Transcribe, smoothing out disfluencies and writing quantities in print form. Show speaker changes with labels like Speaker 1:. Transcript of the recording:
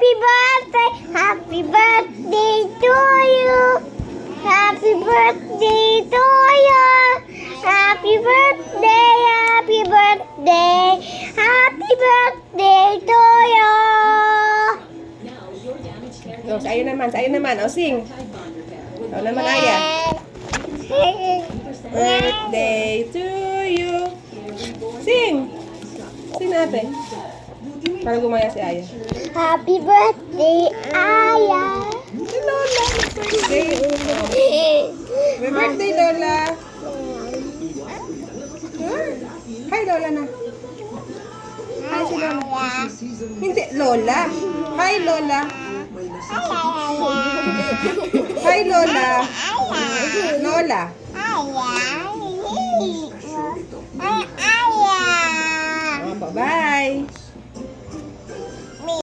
Speaker 1: Happy birthday! Happy birthday to you! Happy birthday to you! Happy birthday! Happy birthday! Happy birthday to you!
Speaker 2: So, sa'yo naman. O, sing. Ikaw naman, Aya. Birthday to you. Sing. Sing natin. Para gumaya si Aya.
Speaker 1: Happy birthday, Aya!
Speaker 2: Si Lola. Birthday. Happy birthday, Lola. Hi, Lola na. Hi, si Lola. Hindi, Lola. Hi, Lola. Hi, Lola. Lola.
Speaker 1: Aya!